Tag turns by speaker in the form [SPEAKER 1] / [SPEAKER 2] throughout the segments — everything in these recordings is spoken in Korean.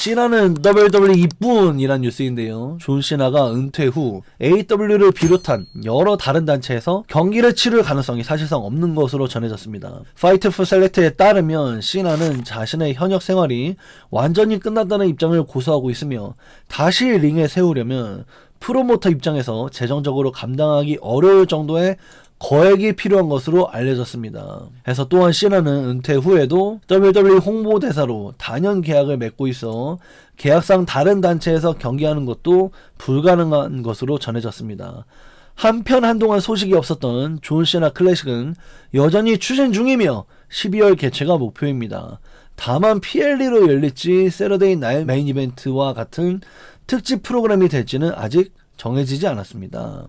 [SPEAKER 1] 시나는 WWE뿐이란 뉴스인데요. 존 시나가 은퇴 후 AEW를 비롯한 여러 다른 단체에서 경기를 치를 가능성이 사실상 없는 것으로 전해졌습니다. 파이트 포 셀렉트에 따르면 시나는 자신의 현역 생활이 완전히 끝났다는 입장을 고수하고 있으며 다시 링에 세우려면 프로모터 입장에서 재정적으로 감당하기 어려울 정도의 거액이 필요한 것으로 알려졌습니다. 그래서 또한 시나는 은퇴 후에도 WWE 홍보대사로 단연 계약을 맺고 있어 계약상 다른 단체에서 경기하는 것도 불가능한 것으로 전해졌습니다. 한편 한동안 소식이 없었던 존 시나 클래식은 여전히 추진 중이며 12월 개최가 목표입니다. 다만 PLE로 열릴지 세러데이 나잇 메인 이벤트와 같은 특집 프로그램이 될지는 아직 정해지지 않았습니다.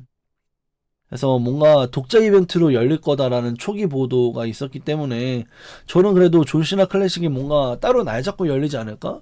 [SPEAKER 1] 그래서 뭔가 독자 이벤트로 열릴 거다라는 초기 보도가 있었기 때문에 저는 그래도 존 시나 클래식이 뭔가 따로 날 잡고 열리지 않을까?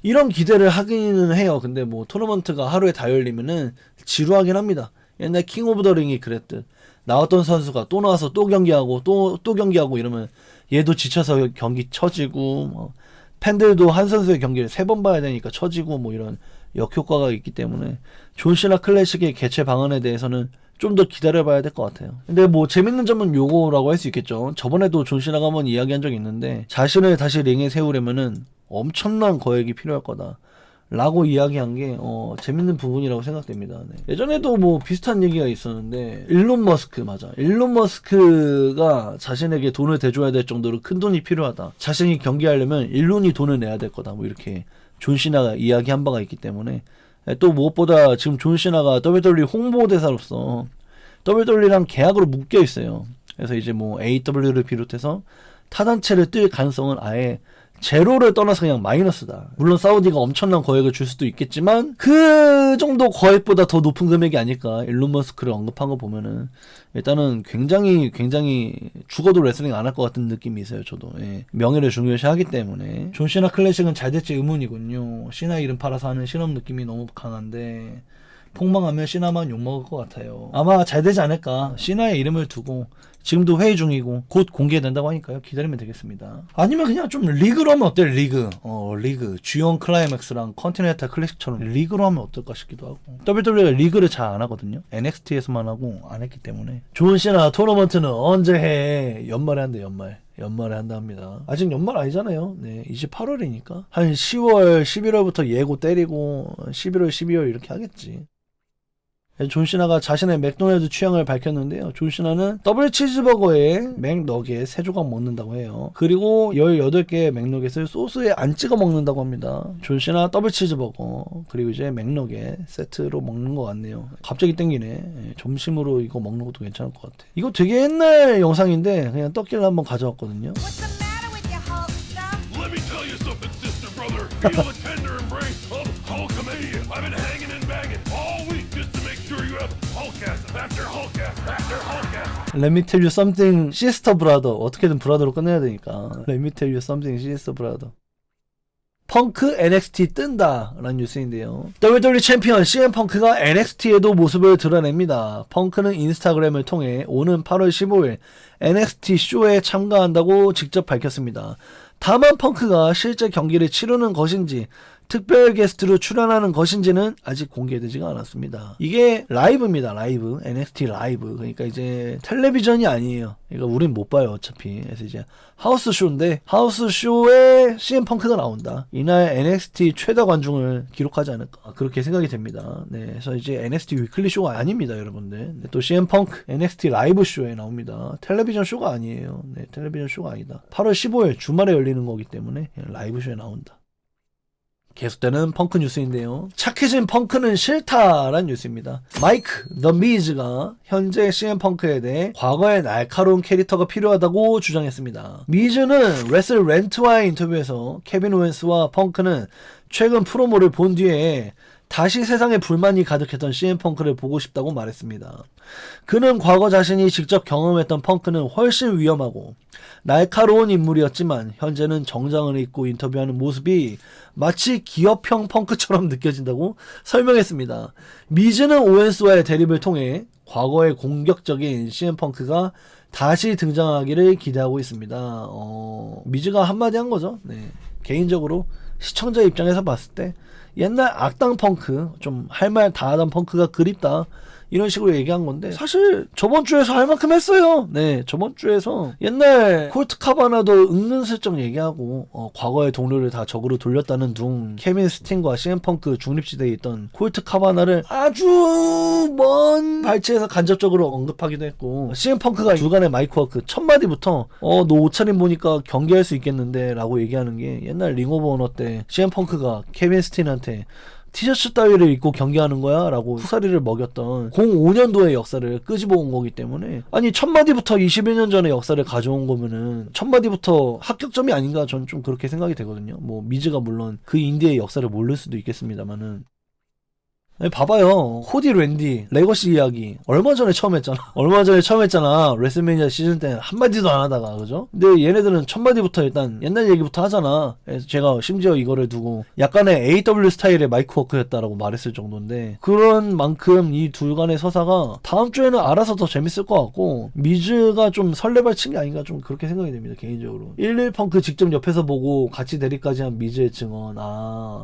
[SPEAKER 1] 이런 기대를 하기는 해요. 근데 뭐 토너먼트가 하루에 다 열리면은 지루하긴 합니다. 옛날 킹 오브 더 링이 그랬듯 나왔던 선수가 또 나와서 또 경기하고 또 경기하고 이러면 얘도 지쳐서 경기 처지고 뭐 팬들도 한 선수의 경기를 3번 봐야 되니까 처지고 뭐 이런 역효과가 있기 때문에 존 시나 클래식의 개최 방안에 대해서는 좀 더 기다려봐야 될 것 같아요. 근데 뭐 재밌는 점은 요거라고 할 수 있겠죠. 저번에도 존 시나가 한번 이야기한 적이 있는데 자신을 다시 링에 세우려면은 엄청난 거액이 필요할 거다 라고 이야기한 게 재밌는 부분이라고 생각됩니다. 네. 예전에도 뭐 비슷한 얘기가 있었는데 일론 머스크가 자신에게 돈을 대줘야 될 정도로 큰 돈이 필요하다. 자신이 경기하려면 일론이 돈을 내야 될 거다. 뭐 이렇게 존 시나가 이야기한 바가 있기 때문에 또 무엇보다 지금 존 시나가 WWE 홍보대사로서 WWE랑 계약으로 묶여 있어요. 그래서 이제 뭐 AEW를 비롯해서 타단체를 뛸 가능성은 아예 제로를 떠나서 그냥 마이너스다. 물론 사우디가 엄청난 거액을 줄 수도 있겠지만 그 정도 거액보다 더 높은 금액이 아닐까. 일론 머스크를 언급한 거 보면은 일단은 굉장히 죽어도 레슬링 안 할 것 같은 느낌이 있어요. 저도 명예를 중요시하기 때문에 존 시나 클래식은 잘 될지 의문이군요. 시나 이름 팔아서 하는 실험 느낌이 너무 강한데 폭망하면 시나만 욕먹을 것 같아요. 아마 잘 되지 않을까. 시나의 이름을 두고 지금도 회의 중이고 곧 공개된다고 하니까요. 기다리면 되겠습니다. 아니면 그냥 좀 리그로 하면 어때요? 리그. G1 클라이맥스랑 컨티넨탈 클래식처럼 리그로 하면 어떨까 싶기도 하고. WWE가 리그를 잘 안 하거든요. NXT에서만 하고 안 했기 때문에. 존 시나 토너먼트는 언제 해? 연말에 한대, 연말에 한다 합니다. 아직 연말 아니잖아요. 네, 이제 8월이니까 한 10월, 11월부터 예고 때리고 11월, 12월 이렇게 하겠지. 존 시나가 자신의 맥도날드 취향을 밝혔는데요. 존 시나는 더블 치즈버거에 맥너겟 3조각 먹는다고 해요. 그리고 18개의 맥너겟을 소스에 안 찍어 먹는다고 합니다. 존 시나 더블 치즈버거 그리고 이제 맥너겟 세트로 먹는 것 같네요. 갑자기 땡기네. 점심으로 이거 먹는 것도 괜찮을 것 같아. 이거 되게 옛날 영상인데 그냥 떴길래 한번 가져왔거든요. Let me tell you something, sister brother. 어떻게든 브라더로 끝내야 되니까. Let me tell you something, sister brother. 펑크 NXT 뜬다 라는 뉴스인데요. WWE 챔피언 CM 펑크가 NXT에도 모습을 드러냅니다. 펑크는 인스타그램을 통해 오는 8월 15일 NXT 쇼에 참가한다고 직접 밝혔습니다. 다만 펑크가 실제 경기를 치르는 것인지 특별 게스트로 출연하는 것인지는 아직 공개되지가 않았습니다. 이게 라이브입니다. 라이브. NXT 라이브. 그러니까 이제 텔레비전이 아니에요. 그러니까 우린 못 봐요. 어차피. 그래서 이제 하우스 쇼인데 하우스 쇼에 CM 펑크가 나온다. 이날 NXT 최다 관중을 기록하지 않을까. 그렇게 생각이 됩니다. 네. 그래서 이제 NXT 위클리 쇼가 아닙니다. 여러분들. 네, 또 CM 펑크 NXT 라이브 쇼에 나옵니다. 텔레비전 쇼가 아니에요. 네. 텔레비전 쇼가 아니다. 8월 15일 주말에 열리는 거기 때문에 라이브 쇼에 나온다. 계속되는 펑크 뉴스인데요. 착해진 펑크는 싫다라는 뉴스입니다. 마이크 더 미즈가 현재 CM 펑크에 대해 과거의 날카로운 캐릭터가 필요하다고 주장했습니다. 미즈는 레슬 렌트와의 인터뷰에서 케빈 오웬스와 펑크는 최근 프로모를 본 뒤에 다시 세상에 불만이 가득했던 CM 펑크를 보고 싶다고 말했습니다. 그는 과거 자신이 직접 경험했던 펑크는 훨씬 위험하고 날카로운 인물이었지만 현재는 정장을 입고 인터뷰하는 모습이 마치 기업형 펑크처럼 느껴진다고 설명했습니다. 미즈는 오웬스와의 대립을 통해 과거의 공격적인 CM 펑크가 다시 등장하기를 기대하고 있습니다. 미즈가 한마디 한 거죠. 네. 개인적으로 시청자 입장에서 봤을 때 옛날 악당 펑크, 좀 할 말 다 하던 펑크가 그립다, 이런 식으로 얘기한 건데, 사실 저번 주에서 할 만큼 했어요. 네, 저번 주에서 옛날 콜트 카바나도 은근슬쩍 얘기하고, 과거의 동료를 다 적으로 돌렸다는 둥, 케빈 스팅과 CM 펑크 중립지대에 있던 콜트 카바나를 아주 먼 발치에서 간접적으로 언급하기도 했고, CM 펑크가 주간의 마이크 워크 첫 마디부터 너 옷차림 보니까 경기할 수 있겠는데 라고 얘기하는 게, 옛날 링 오브 오너 때 CM 펑크가 케빈 스팅한테 티셔츠 따위를 입고 경기하는 거야? 라고 후사리를 먹였던 05년도의 역사를 끄집어 온 거기 때문에, 아니 첫마디부터 21년 전의 역사를 가져온 거면은 첫마디부터 합격점이 아닌가, 전 좀 그렇게 생각이 되거든요. 뭐 미즈가 물론 그 인디의 역사를 모를 수도 있겠습니다만은, 아니, 봐봐요. 코디 랜디 레거시 이야기 얼마 전에 처음 했잖아. 레슬매니아 시즌 때 한마디도 안 하다가, 그죠? 근데 얘네들은 첫마디부터 일단 옛날 얘기부터 하잖아. 그래서 제가 심지어 이거를 두고 약간의 AW 스타일의 마이크 워크였다라고 말했을 정도인데, 그런 만큼 이 둘 간의 서사가 다음 주에는 알아서 더 재밌을 것 같고, 미즈가 좀 설레발 친 게 아닌가, 좀 그렇게 생각이 됩니다, 개인적으로. 11펑크 직접 옆에서 보고 같이 대리까지 한 미즈의 증언,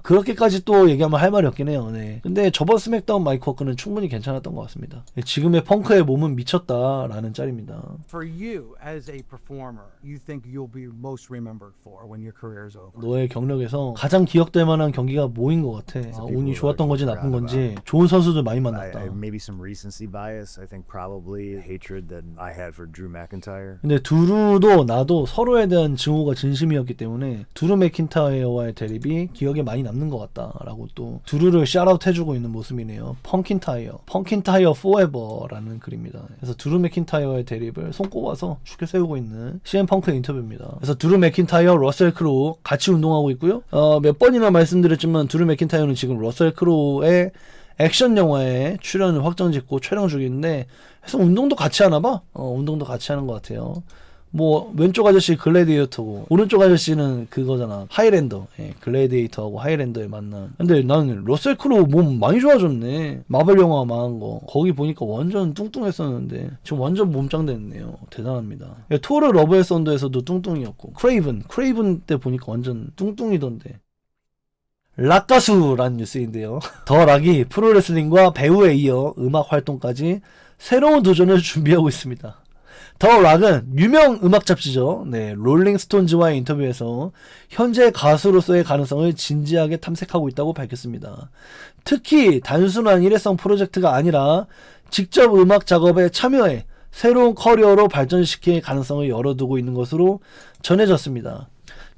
[SPEAKER 1] 그렇게까지 또 얘기하면 할 말이 없긴 해요. 네. 근데 저번 스맥다운 마이크 워크는 충분히 괜찮았던 것 같습니다. 지금의 펑크의 몸은 미쳤다라는 짤입니다.
[SPEAKER 2] For you as a performer, you think you'll be most remembered for when your career is over?
[SPEAKER 1] 너의 경력에서 가장 기억될 만한 경기가 뭐인 것 같아? 운이 좋았던 건지 나쁜 건지. 좋은 선수들 많이 만났다.
[SPEAKER 3] Maybe some recency bias. I think probably hatred that I had for Drew McIntyre.
[SPEAKER 1] 근데 두루도 나도 서로에 대한 증오가 진심이었기 때문에 드루 맥킨타이어와의 대립이 기억에 많이 남는 것 같다라고 또 두루를 샤웃 해주고 있는 모습이네요. 펑킨타이어 포에버라는 글입니다. 그래서 드루 맥킨타이어의 대립을 손꼽아서 죽여 세우고 있는 CM 펑크의 인터뷰입니다. 그래서 드루 맥킨타이어, 러셀 크로우 같이 운동하고 있고요. 몇 번이나 말씀드렸지만 드루 맥킨타이어는 지금 러셀 크로우의 액션 영화에 출연을 확정짓고 촬영 중인데, 그래서 운동도 같이 하나 봐. 운동도 같이 하는 것 같아요. 뭐 왼쪽 아저씨 글래디에이터고 오른쪽 아저씨는 그거잖아, 하이랜더. 글래디에이터하고 하이랜더의 만남. 근데 나는 러셀 크로우 몸 많이 좋아졌네. 마블 영화 망한 거 거기 보니까 완전 뚱뚱했었는데 지금 완전 몸짱 됐네요. 대단합니다. 토르 러브 앤 썬더에서도 뚱뚱이었고, 크레이븐 때 보니까 완전 뚱뚱이던데. 락가수라는 뉴스인데요. 더 락이 프로레슬링과 배우에 이어 음악 활동까지 새로운 도전을 준비하고 있습니다. 더 락은 유명 음악 잡지죠. 네, 롤링스톤즈와의 인터뷰에서 현재 가수로서의 가능성을 진지하게 탐색하고 있다고 밝혔습니다. 특히 단순한 일회성 프로젝트가 아니라 직접 음악 작업에 참여해 새로운 커리어로 발전시킬 가능성을 열어두고 있는 것으로 전해졌습니다.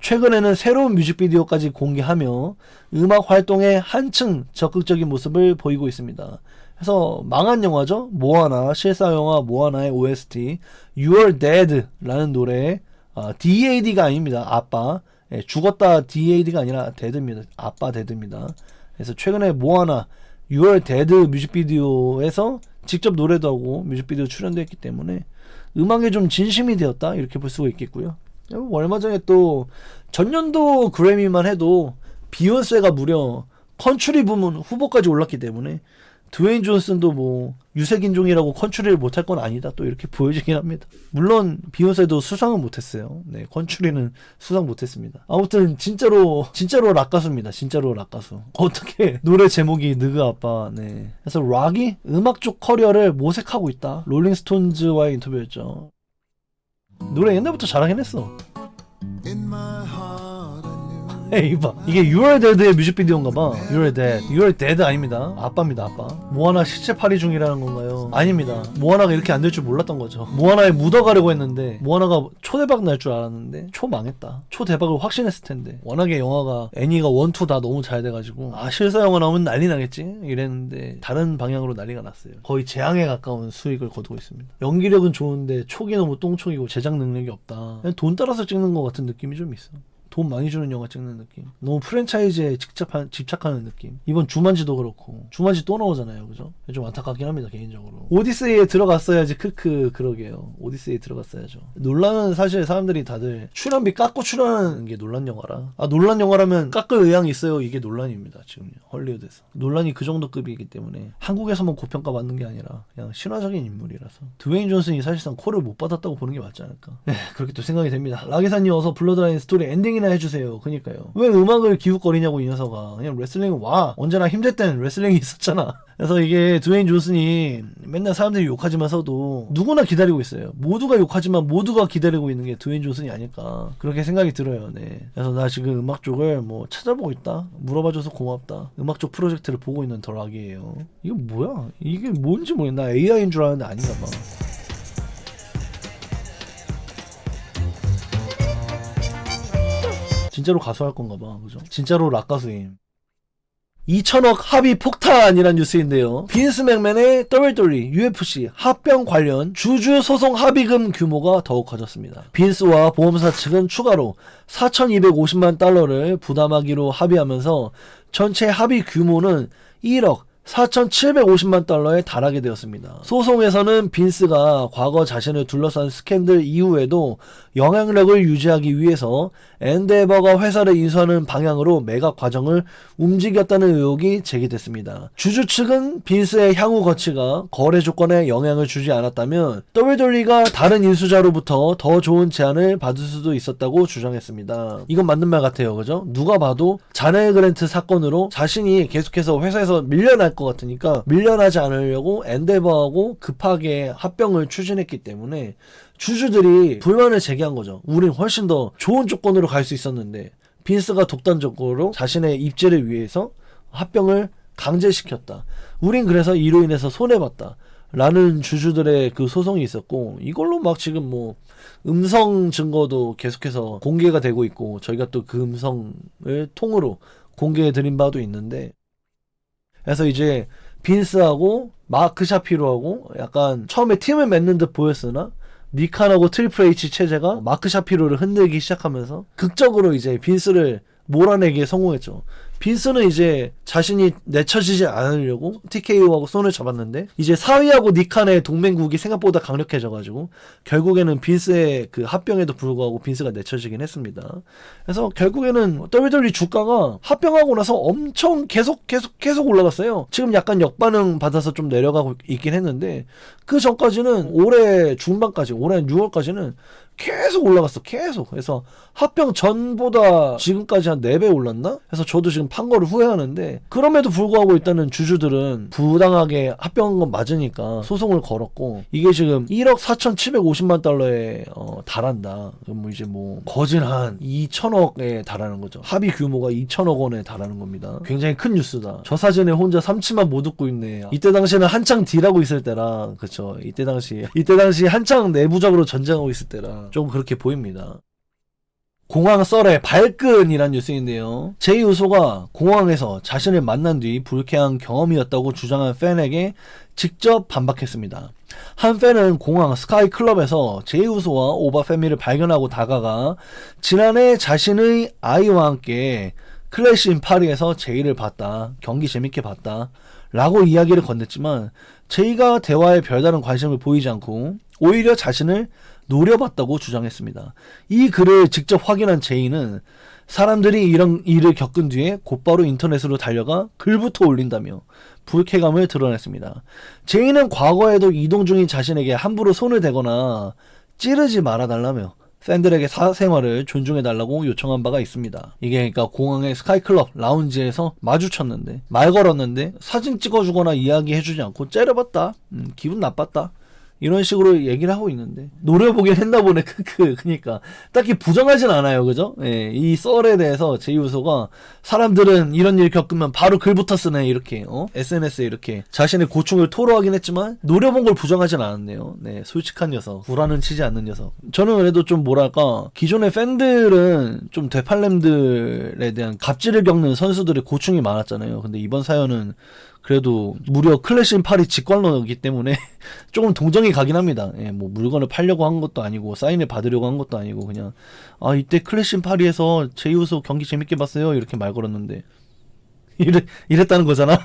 [SPEAKER 1] 최근에는 새로운 뮤직비디오까지 공개하며 음악 활동에 한층 적극적인 모습을 보이고 있습니다. 그래서 망한 영화죠. 모아나, 실사 영화 모아나의 OST You're Dead 라는 노래, DAD가 아닙니다. 아빠. 죽었다 DAD가 아니라 데드입니다. 아빠 데드입니다. 그래서 최근에 모아나 You're Dead 뮤직비디오에서 직접 노래도 하고 뮤직비디오 출연도 했기 때문에 음악에 좀 진심이 되었다, 이렇게 볼 수가 있겠고요. 얼마 전에 또 전년도 그래미만 해도 비욘세가 무려 컨츄리 부문 후보까지 올랐기 때문에 드웨인 존슨도 뭐 유색인종이라고 컨츄리를 못할 건 아니다, 또 이렇게 보여지긴 합니다. 물론 비욘세도 수상은 못했어요. 네, 컨츄리는 수상 못했습니다. 아무튼 진짜로 락가수입니다. 진짜로 락가수. 어떻게 노래 제목이 느그 아빠. 네. 그래서 락이 음악 쪽 커리어를 모색하고 있다. 롤링스톤즈와의 인터뷰였죠. 노래 옛날부터 잘하긴 했어. 에이 봐, 이게 You're Dead의 뮤직비디오인가봐. You're Dead 아닙니다. 아빠입니다. 아빠. 모아나 시체팔이 중이라는 건가요? 아닙니다. 모아나가 이렇게 안 될 줄 몰랐던 거죠. 모아나에 묻어가려고 했는데 모아나가 초대박 날 줄 알았는데 초망했다. 초대박을 확신했을 텐데, 워낙에 영화가 애니가 1, 2 다 너무 잘 돼가지고 실사 영화 나오면 난리 나겠지 이랬는데 다른 방향으로 난리가 났어요. 거의 재앙에 가까운 수익을 거두고 있습니다. 연기력은 좋은데 촉이 너무 똥촉이고 제작 능력이 없다. 그냥 돈 따라서 찍는 것 같은 느낌이 좀 있어. 돈 많이 주는 영화 찍는 느낌. 너무 프랜차이즈에 집착하는 느낌. 이번 주만지도 그렇고, 주만지 또 나오잖아요, 그죠? 좀 안타깝긴 합니다, 개인적으로. 오디세이에 들어갔어야지, 그러게요. 오디세이에 들어갔어야죠. 논란은 사실 사람들이 다들 출연비 깎고 출연하는 게 논란 영화라. 논란 영화라면 깎을 의향이 있어요, 이게 논란입니다, 지금 헐리우드에서. 논란이 그 정도 급이기 때문에 한국에서만 고평가 받는 게 아니라 그냥 신화적인 인물이라서. 드웨인 존슨이 사실상 콜을 못 받았다고 보는 게 맞지 않을까. 네, 그렇게 또 생각이 됩니다. 라기사님 어서 블러드라인 스토리 엔딩이나 레슬링이나 해주세요. 그니까요. 왜 음악을 기웃거리냐고 이 녀석아. 그냥 레슬링 와. 언제나 힘들 땐 레슬링이 있었잖아. 그래서 이게 드웨인 존슨이 맨날 사람들이 욕하지만서도 누구나 기다리고 있어요. 모두가 욕하지만 모두가 기다리고 있는 게 드웨인 존슨이 아닐까 그렇게 생각이 들어요. 네. 그래서 나 지금 음악 쪽을 뭐 찾아보고 있다. 물어봐줘서 고맙다. 음악 쪽 프로젝트를 보고 있는 덜락이에요. 이게 뭐야? 이게 뭔지 모르겠네. 나 AI인 줄 알았는데 아닌가 봐. 진짜로 가수 할 건가 봐. 그죠? 진짜로 락 가수임. 2천억 합의 폭탄이란 뉴스인데요. 빈스 맥맨의 WWE, UFC 합병 관련 주주 소송 합의금 규모가 더욱 커졌습니다. 빈스와 보험사 측은 추가로 4,250만 달러를 부담하기로 합의하면서 전체 합의 규모는 1억 4,750만 달러에 달하게 되었습니다. 소송에서는 빈스가 과거 자신을 둘러싼 스캔들 이후에도 영향력을 유지하기 위해서 엔데버가 회사를 인수하는 방향으로 매각 과정을 움직였다는 의혹이 제기됐습니다. 주주 측은 빈스의 향후 거치가 거래 조건에 영향을 주지 않았다면 WWE가 다른 인수자로부터 더 좋은 제안을 받을 수도 있었다고 주장했습니다. 이건 맞는 말 같아요. 그죠? 누가 봐도 자네 그랜트 사건으로 자신이 계속해서 회사에서 밀려날 것 같으니까 밀려나지 않으려고 엔데버하고 급하게 합병을 추진했기 때문에 주주들이 불만을 제기한 거죠. 우린 훨씬 더 좋은 조건으로 갈 수 있었는데 빈스가 독단적으로 자신의 입지를 위해서 합병을 강제시켰다. 우린 그래서 이로 인해서 손해봤다. 라는 주주들의 그 소송이 있었고 이걸로 막 지금 뭐 음성 증거도 계속해서 공개가 되고 있고 저희가 또 그 음성을 통으로 공개해드린 바도 있는데 그래서 이제 빈스하고 마크 샤피로하고 약간 처음에 팀을 맺는 듯 보였으나 니칸하고 트리플 H 체제가 마크 샤피로를 흔들기 시작하면서 극적으로 이제 빈스를 몰아내기에 성공했죠. 빈스는 이제 자신이 내쳐지지 않으려고 TKO하고 손을 잡았는데 이제 사위하고 니칸의 동맹국이 생각보다 강력해져가지고 결국에는 빈스의 그 합병에도 불구하고 빈스가 내쳐지긴 했습니다. 그래서 결국에는 WWE 주가가 합병하고 나서 엄청 계속 올라갔어요. 지금 약간 역반응 받아서 좀 내려가고 있긴 했는데 그 전까지는 올해 중반까지 올해 6월까지는 계속 올라갔어. 계속. 그래서 합병 전보다 지금까지 한 4배 올랐나? 그래서 저도 지금 판 거를 후회하는데 그럼에도 불구하고 일단은 주주들은 부당하게 합병한 건 맞으니까 소송을 걸었고 이게 지금 1억 4,750만 달러에 달한다. 뭐 이제 뭐 거진 한 2천억에 달하는 거죠. 합의 규모가 2천억 원에 달하는 겁니다. 굉장히 큰 뉴스다. 저 사진에 혼자 삼치만 못 웃고 있네. 이때 당시에는 한창 딜하고 있을 때라 그쵸. 이때 당시 한창 내부적으로 전쟁하고 있을 때라 좀 그렇게 보입니다. 공항 썰의 발끈이란 뉴스인데요. 제이 우소가 공항에서 자신을 만난 뒤 불쾌한 경험이었다고 주장한 팬에게 직접 반박했습니다. 한 팬은 공항 스카이 클럽에서 제이 우소와 오바 패밀을 발견하고 다가가 지난해 자신의 아이와 함께 클래시 인 파리에서 제이를 봤다. 경기 재밌게 봤다. 라고 이야기를 건넸지만 제이가 대화에 별다른 관심을 보이지 않고 오히려 자신을 노려봤다고 주장했습니다. 이 글을 직접 확인한 제이는 사람들이 이런 일을 겪은 뒤에 곧바로 인터넷으로 달려가 글부터 올린다며 불쾌감을 드러냈습니다. 제이는 과거에도 이동 중인 자신에게 함부로 손을 대거나 찌르지 말아달라며 팬들에게 사생활을 존중해달라고 요청한 바가 있습니다. 이게 그러니까 공항의 스카이클럽 라운지에서 마주쳤는데 말 걸었는데 사진 찍어주거나 이야기해주지 않고 째려봤다. 기분 나빴다. 이런 식으로 얘기를 하고 있는데 노려보긴 했나 보네. 그니까 딱히 부정하진 않아요. 그죠? 예, 이 썰에 대해서 제이우소가 사람들은 이런 일 겪으면 바로 글부터 쓰네 이렇게 SNS에 이렇게 자신의 고충을 토로하긴 했지만 노려본 걸 부정하진 않았네요. 네, 솔직한 녀석, 구라는 치지 않는 녀석. 저는 그래도 좀 뭐랄까 기존의 팬들은 좀 되팔렘들에 대한 갑질을 겪는 선수들의 고충이 많았잖아요. 근데 이번 사연은 그래도 무려 클래시 인 파리 직관러이기 때문에 조금 동정이 가긴 합니다. 예, 뭐 물건을 팔려고 한 것도 아니고 사인을 받으려고 한 것도 아니고 그냥 이때 클래시 인 파리에서 제이우소 경기 재밌게 봤어요 이렇게 말 걸었는데 이랬다는 거잖아.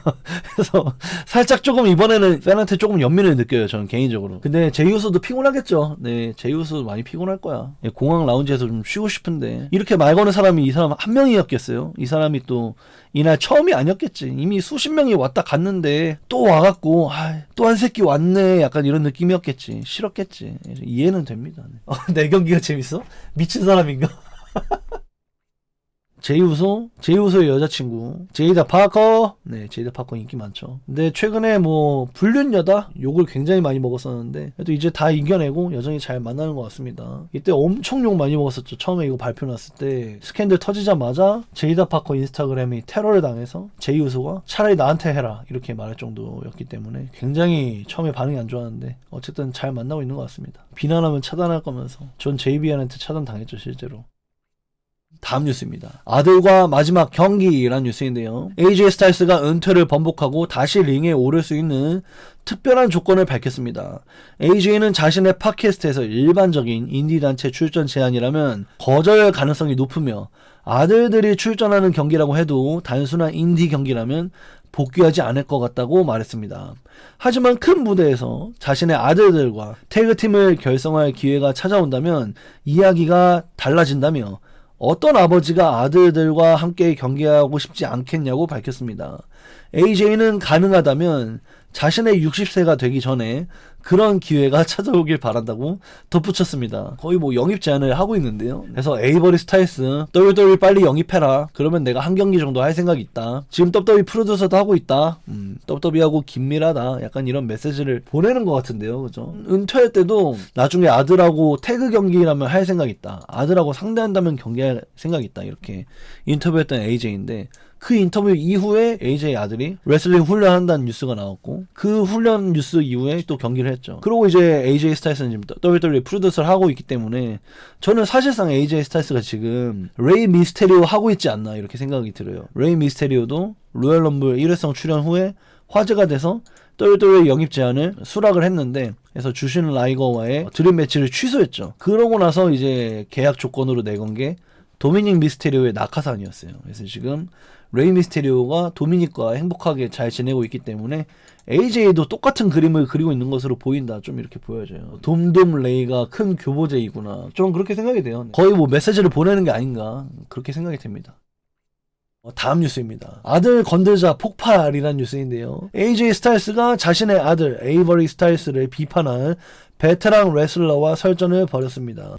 [SPEAKER 1] 그래서 살짝 조금 이번에는 팬한테 조금 연민을 느껴요. 저는 개인적으로. 근데 제이우소도 피곤하겠죠. 네, 제이우소도 많이 피곤할 거야. 공항 라운지에서 좀 쉬고 싶은데 이렇게 말 거는 사람이 이 사람 한 명이었겠어요? 이 사람이 또 이날 처음이 아니었겠지. 이미 수십 명이 왔다 갔는데 또 와갖고 또 한 새끼 왔네 약간 이런 느낌이었겠지. 싫었겠지. 이해는 됩니다. 내 경기가 재밌어? 미친 사람인가? 제이우소의 여자친구 제이다 파커. 네, 제이다 파커 인기 많죠. 근데 최근에 뭐 불륜여다 욕을 굉장히 많이 먹었었는데 그래도 이제 다 이겨내고 여전히 잘 만나는 것 같습니다. 이때 엄청 욕 많이 먹었었죠. 처음에 이거 발표 났을 때 스캔들 터지자마자 제이다 파커 인스타그램이 테러를 당해서 제이우소가 차라리 나한테 해라 이렇게 말할 정도였기 때문에 굉장히 처음에 반응이 안 좋았는데 어쨌든 잘 만나고 있는 것 같습니다. 비난하면 차단할 거면서 전 제이비안한테 차단 당했죠 실제로. 다음 뉴스입니다. 아들과 마지막 경기란 뉴스인데요. AJ 스타일스가 은퇴를 번복하고 다시 링에 오를 수 있는 특별한 조건을 밝혔습니다. AJ는 자신의 팟캐스트에서 일반적인 인디 단체 출전 제안이라면 거절 가능성이 높으며 아들들이 출전하는 경기라고 해도 단순한 인디 경기라면 복귀하지 않을 것 같다고 말했습니다. 하지만 큰 무대에서 자신의 아들들과 태그팀을 결성할 기회가 찾아온다면 이야기가 달라진다며 어떤 아버지가 아들들과 함께 경기하고 싶지 않겠냐고 밝혔습니다. AJ는 가능하다면 자신의 60세가 되기 전에 그런 기회가 찾아오길 바란다고 덧붙였습니다. 거의 뭐 영입 제안을 하고 있는데요. 그래서 에이버리 스타일스 WWE 빨리 영입해라. 그러면 내가 한 경기 정도 할 생각이 있다. 지금 WWE 프로듀서도 하고 있다. WWE하고 긴밀하다. 약간 이런 메시지를 보내는 것 같은데요. 그죠? 은퇴할 때도 나중에 아들하고 태그 경기라면 할 생각 있다. 아들하고 상대한다면 경기할 생각 있다. 이렇게 인터뷰했던 AJ인데 그 인터뷰 이후에 AJ 아들이 레슬링 훈련한다는 뉴스가 나왔고 그 훈련 뉴스 이후에 또 경기를 했죠. 그리고 이제 AJ 스타일스는 지금 WWE 프로듀서를 하고 있기 때문에 저는 사실상 AJ 스타일스가 지금 레이 미스테리오 하고 있지 않나 이렇게 생각이 들어요. 레이 미스테리오도 로열 럼블 1회성 출연 후에 화제가 돼서 WWE 영입 제안을 수락을 했는데 그래서 주신 라이거와의 드림 매치를 취소했죠. 그러고 나서 이제 계약 조건으로 내건 게 도미닉 미스테리오의 낙하산이었어요. 그래서 지금 레이 미스테리오가 도미닉과 행복하게 잘 지내고 있기 때문에 AJ도 똑같은 그림을 그리고 있는 것으로 보인다. 좀 이렇게 보여져요. 돔돔 레이가 큰 교보제이구나. 좀 그렇게 생각이 돼요. 거의 뭐 메시지를 보내는 게 아닌가 그렇게 생각이 됩니다. 다음 뉴스입니다. 아들 건들자 폭발이란 뉴스인데요. AJ 스타일스가 자신의 아들 에이버리 스타일스를 비판한 베테랑 레슬러와 설전을 벌였습니다.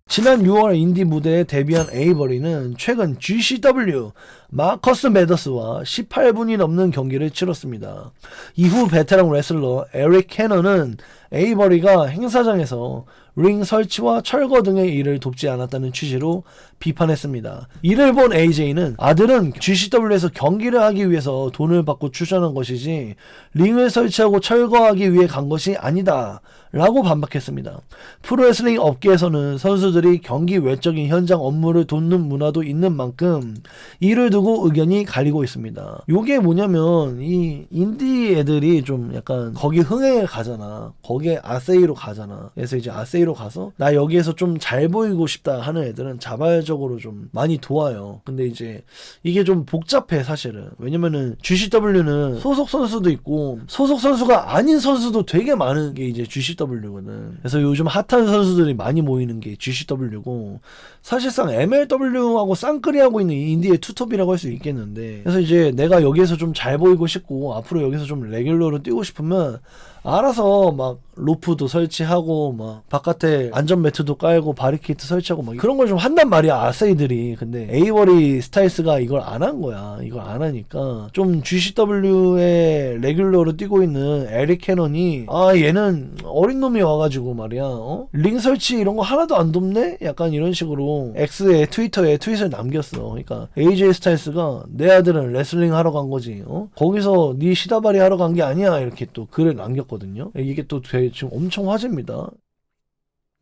[SPEAKER 1] 지난 6월 인디 무대에 데뷔한 에이버리는 최근 GCW 마커스 매더스와 18분이 넘는 경기를 치렀습니다. 이후 베테랑 레슬러 에릭 캐넌은 에이버리가 행사장에서 링 설치와 철거 등의 일을 돕지 않았다는 취지로 비판했습니다. 이를 본 AJ는 아들은 GCW에서 경기를 하기 위해서 돈을 받고 출전한 것이지 링을 설치하고 철거하기 위해 간 것이 아니다 라고 반박했습니다. 프로레슬링 업계에서는 선수들이 경기 외적인 현장 업무를 돕는 문화도 있는 만큼 이를 두고 의견이 갈리고 있습니다. 요게 뭐냐면 이 인디 애들이 좀 약간 거기 흥에 가잖아. 거기에 아세이로 가잖아. 그래서 이제 아세이로 가서 나 여기에서 좀 잘 보이고 싶다 하는 애들은 자발적으로 좀 많이 도와요. 근데 이제 이게 좀 복잡해 사실은. 왜냐면은 GCW는 소속 선수도 있고 소속 선수가 아닌 선수도 되게 많은 게 이제 GCW거든. 그래서 요즘 핫한 선수들이 많이 모이는 게 GCW고 사실상 MLW하고 쌍끌이하고 있는 인디의 투톱이라고 할 수 있겠는데 그래서 이제 내가 여기에서 좀 잘 보이고 싶고 앞으로 여기서 좀 레귤러로 뛰고 싶으면 알아서 막 로프도 설치하고 막 바깥에 안전 매트도 깔고 바리케이트 설치하고 막 그런 걸 좀 한단 말이야 아세이들이. 근데 에이버리 스타일스가 이걸 안 한 거야. 이걸 안 하니까 좀 GCW에 레귤러로 뛰고 있는 에릭 캐넌이 얘는 어린 놈이 와가지고 말이야 링 설치 이런 거 하나도 안 돕네? 약간 이런 식으로 X에 트위터에 트윗을 남겼어. 그러니까 AJ 스타일스가 내 아들은 레슬링 하러 간 거지 거기서 네 시다바리 하러 간 게 아니야 이렇게 또 글을 남겼거든요. 이게 또 지금 엄청 화제입니다.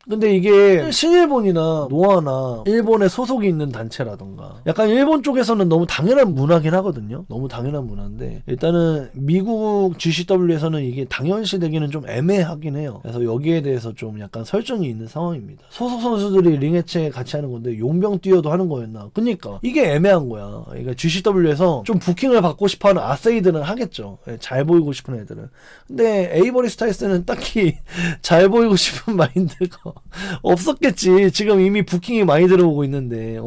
[SPEAKER 1] 근데 이게 신일본이나 노아나 일본에 소속이 있는 단체라던가 약간 일본 쪽에서는 너무 당연한 문화긴 하거든요. 너무 당연한 문화인데 일단은 미국 GCW에서는 이게 당연시 되기는 좀 애매하긴 해요. 그래서 여기에 대해서 좀 약간 설정이 있는 상황입니다. 소속 선수들이 링해체 같이 하는 건데 용병 뛰어도 하는 거였나. 그러니까 이게 애매한 거야. 그러니까 GCW에서 좀 부킹을 받고 싶어하는 아세이들은 하겠죠. 잘 보이고 싶은 애들은. 근데 에이버리 스타일스는 딱히 잘 보이고 싶은 마인드가 없었겠지. 지금 이미 부킹이 많이 들어오고 있는데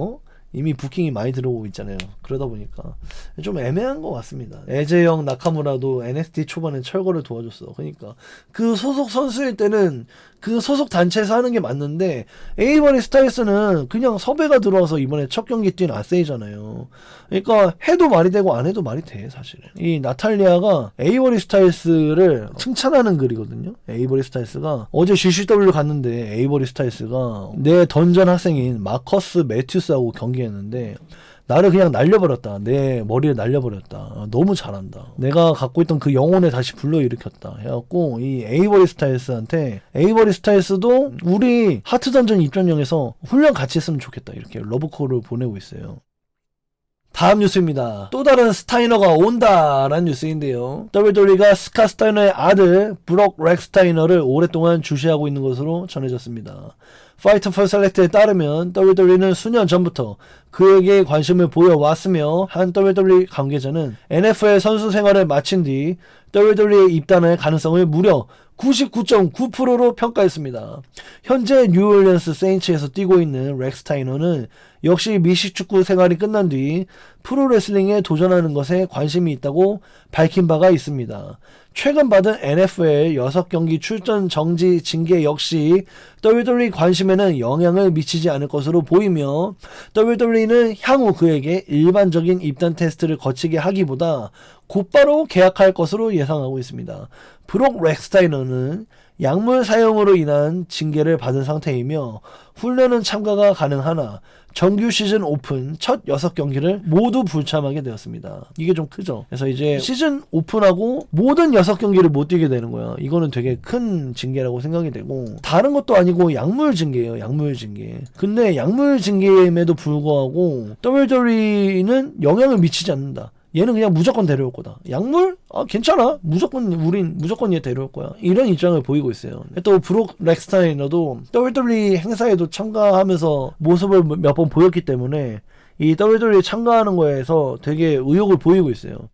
[SPEAKER 1] 이미 부킹이 많이 들어오고 있잖아요. 그러다 보니까 좀 애매한 것 같습니다. 에제영 나카무라도 NXT 초반에 철거를 도와줬어. 그러니까 그 소속 선수일 때는 그 소속 단체에서 하는 게 맞는데 에이버리 스타일스는 그냥 섭외가 들어와서 이번에 첫 경기 뛴 아세이잖아요. 그러니까 해도 말이 되고 안 해도 말이 돼 사실은. 이 나탈리아가 에이버리 스타일스를 칭찬하는 글이거든요. 에이버리 스타일스가 어제 GCW 갔는데 에이버리 스타일스가 내 던전 학생인 마커스 매튜스하고 경기했는데 나를 그냥 날려버렸다. 내 머리를 날려버렸다. 너무 잘한다. 내가 갖고 있던 그 영혼을 다시 불러일으켰다. 해갖고 이 에이버리 스타일스한테 에이버리 스타일스도 우리 하트던전 입장용에서 훈련 같이 했으면 좋겠다. 이렇게 러브콜을 보내고 있어요. 다음 뉴스입니다. 또 다른 스타이너가 온다라는 뉴스인데요. WWE가 스카 스타이너의 아들 브록 렉스타이너를 오랫동안 주시하고 있는 것으로 전해졌습니다. 파이터 포 셀렉트에 따르면 WWE는 수년 전부터 그에게 관심을 보여왔으며 한 WWE 관계자는 NFL 선수 생활을 마친 뒤 WWE에 입단할 가능성을 무려 99.9%로 평가했습니다. 현재 뉴올리언스 세인츠에서 뛰고 있는 렉스타이너는 역시 미식축구 생활이 끝난 뒤 프로레슬링에 도전하는 것에 관심이 있다고 밝힌 바가 있습니다. 최근 받은 NFL 6경기 출전 정지 징계 역시 WWE 관심에는 영향을 미치지 않을 것으로 보이며 WWE는 향후 그에게 일반적인 입단 테스트를 거치게 하기보다 곧바로 계약할 것으로 예상하고 있습니다. 브록 렉스타이너는 약물 사용으로 인한 징계를 받은 상태이며 훈련은 참가가 가능하나 정규 시즌 오픈 첫 6경기를 모두 불참하게 되었습니다. 이게 좀 크죠. 그래서 이제 시즌 오픈하고 모든 6경기를 못 뛰게 되는 거야. 이거는 되게 큰 징계라고 생각이 되고 다른 것도 아니고 약물 징계예요. 약물 징계. 근데 약물 징계임에도 불구하고 WWE는 영향을 미치지 않는다. 얘는 그냥 무조건 데려올 거다. 약물? 아 괜찮아. 우린 무조건 얘 데려올 거야. 이런 입장을 보이고 있어요. 또 브록 렉스타이너도 WWE 행사에도 참가하면서 모습을 몇 번 보였기 때문에 이 WWE 참가하는 거에서 되게 의욕을 보이고 있어요.